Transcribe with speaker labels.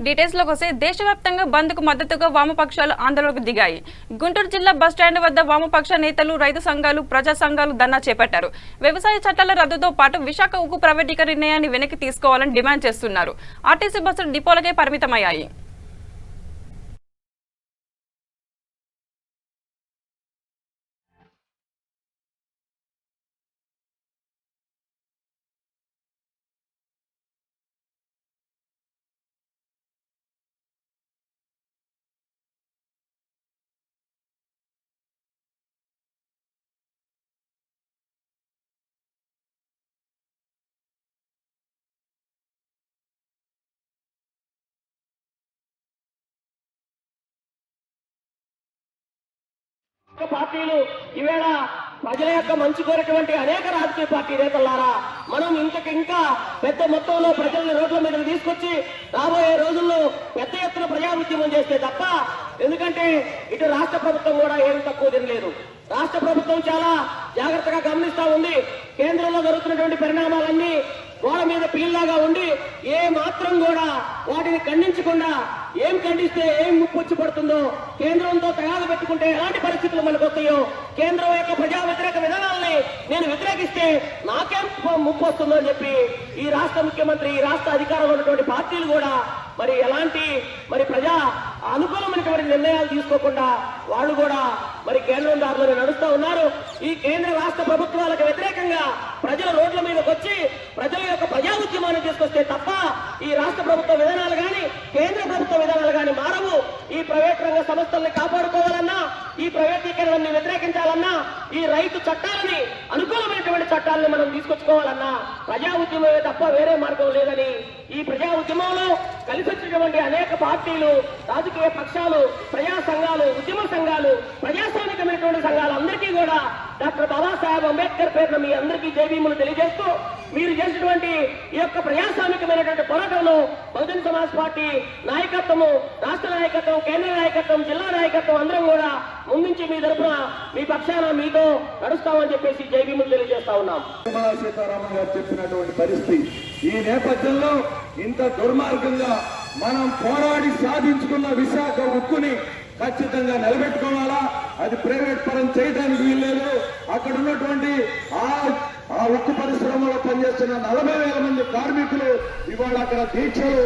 Speaker 1: Details లోకి వస్తే దేశవ్యాప్తంగా బంద్ కు మద్దతుగా వామపక్షాలు ఆందోళనకు దిగాయి. గుంటూరు జిల్లా బస్టాండ్ వద్ద వామపక్ష నేతలు, రైతు సంఘాలు, ప్రజా సంఘాలు ధర్నా చేపట్టారు. వ్యవసాయ చట్టాల రద్దుతో పాటు విశాఖ ఉక్కు ప్రైవేటీకరణ నిర్ణయాన్ని వెనక్కి తీసుకోవాలని డిమాండ్ చేస్తున్నారు. ఆర్టీసీ బస్సులు డిపోలకే పరిమితమయ్యాయి.
Speaker 2: పార్టీలు ఈవేళ ప్రజల యొక్క మంచి కోరేటువంటి అనేక రాజకీయ పార్టీ నేతలారా, మనం ఇంకా పెద్ద మొత్తంలో ప్రజల్ని రోడ్ల మీదకి తీసుకొచ్చి రాబోయే రోజుల్లో పెద్ద ఎత్తున ప్రజా ఉద్యమం చేస్తే తప్ప, ఎందుకంటే ఇటు రాష్ట్ర ప్రభుత్వం కూడా ఏం తక్కువ తినలేదు. రాష్ట్ర ప్రభుత్వం చాలా జాగ్రత్తగా గమనిస్తా ఉంది. కేంద్రంలో జరుగుతున్నటువంటి పరిణామాలన్నీ గోడ మీద పిల్లలాగా ఉండి ఏ మాత్రం కూడా వాటిని ఖండించకుండా, ఏం ఖండిస్తే ఏం ముప్పు వచ్చి పడుతుందో, కేంద్రంతో తగాదు పెట్టుకుంటే ఎలాంటి పరిస్థితులు మనకు వస్తాయో, కేంద్రం యొక్క ప్రజా వ్యతిరేక విధానాలని నేను వ్యతిరేకిస్తే నాకేం ముప్పు వస్తుందో అని చెప్పి ఈ రాష్ట్ర ముఖ్యమంత్రి, ఈ రాష్ట్ర అధికారంలో ఉన్నటువంటి పార్టీలు కూడా మరి ఎలాంటి ప్రజా అనుకూలమైనటువంటి నిర్ణయాలు తీసుకోకుండా వాళ్ళు కూడా మరి కేంద్రం దారిలో నడుస్తూ ఉన్నారు. ఈ కేంద్ర రాష్ట్ర ప్రభుత్వాలకు వ్యతిరేకంగా ప్రజల రోడ్ల మీదకి వచ్చి ప్రజల యొక్క ప్రజా ఉద్యమాన్ని తీసుకొస్తే తప్ప ఈ రాష్ట్ర ప్రభుత్వ విధానాలు కానీ, కేంద్ర ప్రభుత్వ విధానాలు కానీ మారవు. ఈ ప్రైవేట్ రంగ సంస్థల్ని కాపాడుకోవాలన్నా, ఈ ప్రైవేటీకరణని వ్యతిరేకించాలన్నా, ఈ రైతు చట్టాలని, అనుకూలమైనటువంటి చట్టాలను మనం తీసుకొచ్చుకోవాలన్నా ప్రజా ఉద్యమమే తప్ప వేరే మార్గం లేదని ఈ ప్రజా ఉద్యమంలో కలిసి వచ్చినటువంటి అనేక పార్టీలు, రాజకీయ పక్షాలు, ప్రజా సంఘాలు, ఉద్యమ సంఘాలు, ప్రజాస్వామికమైనటువంటి సంఘాలు అందరికీ కూడా డాక్టర్ బాబాసాహెబ్ అంబేద్కర్ పేరున మీ అందరికీ జైభీములు తెలియజేస్తూ, మీరు చేసినటువంటి ఈ యొక్క ప్రజాస్వామికమైనటువంటి పోరాటంలో బహుజన్ సమాజ్ పార్టీ నాయకత్వము, రాష్ట్ర నాయకత్వం, కేంద్ర నాయకత్వం, జిల్లా నాయకత్వం అందరం కూడా ముందుంచి మీ తరఫున, మీ పక్షాన మీతో నడుస్తామని చెప్పేసి జైభీములు తెలియజేస్తా ఉన్నాం.
Speaker 3: సీతారామన్ గారు చెప్పినటువంటి పరిస్థితి, ఈ నేపథ్యంలో ఇంత దుర్మార్గంగా మనం పోరాడి సాధించుకున్న విశాఖ ఉక్కుని ఖచ్చితంగా నిలబెట్టుకోవాలా. అది ప్రైవేట్ పరం చేయడానికి వీల్లేదు. అక్కడ ఉన్నటువంటి ఆ ఉక్కు పరిశ్రమలో పనిచేస్తున్న 40,000 మంది కార్మికులు ఇవాళ అక్కడ దీక్షలు,